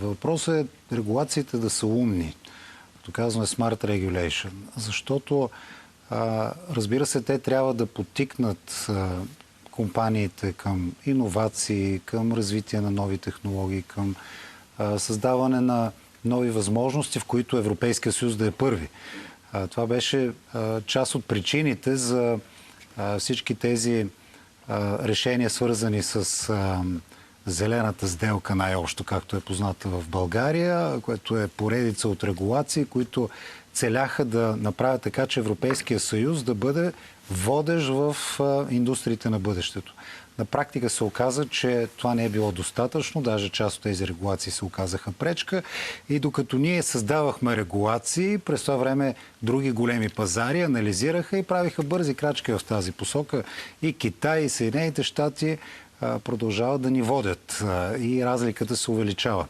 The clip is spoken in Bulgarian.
Въпросът е регулациите да са умни. Като казваме Smart Regulation. Защото, разбира се, те трябва да подтикнат компаниите към иновации, към развитие на нови технологии, към създаване на нови възможности, в които Европейския съюз да е първи. Това беше част от причините за всички тези решения, свързани с зелената сделка, най-общо, както е позната в България, което е поредица от регулации, които целяха да направят така, че Европейския съюз да бъде водещ в индустриите на бъдещето. На практика се оказа, че това не е било достатъчно, даже част от тези регулации се оказаха пречка и докато ние създавахме регулации, през това време други големи пазари анализираха и правиха бързи крачки в тази посока. И Китай, и Съединените щати продължават да ни водят и разликата се увеличава.